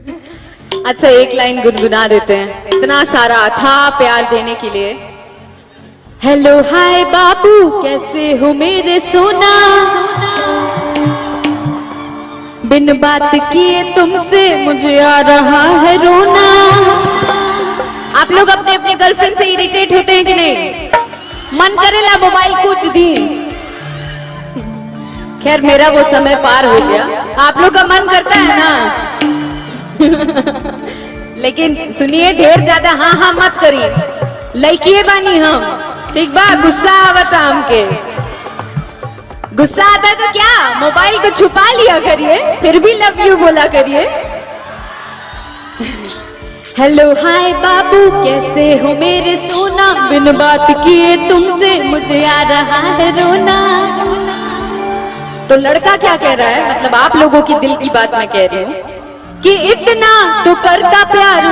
अच्छा, एक लाइन गुनगुना देते हैं, इतना सारा अथाह प्यार देने के लिए। हेलो हाय बाबू कैसे हो मेरे सोना, बिन बात किए तुमसे मुझे आ रहा है रोना। आप लोग अपने अपने गर्लफ्रेंड से इरिटेट होते हैं कि नहीं? मन करेला मोबाइल कुछ दी। खैर मेरा वो समय पार हो गया, आप लोग का मन करता है ना? लेकिन सुनिए, ढेर ज्यादा हाँ हाँ मत करिए, लड़की बानी हम, ठीक बा? गुस्सा आवता हमके, गुस्सा आता है तो क्या, मोबाइल को छुपा लिया करिए, फिर भी लव यू बोला करिए। हेलो हाय बाबू कैसे हो मेरे सोना, बिन बात किए तुमसे मुझे आ रहा है रोना। तो लड़का क्या कह रहा है, मतलब आप लोगों की दिल की बात मैं कह रही हूँ कि इतना तो करता प्यार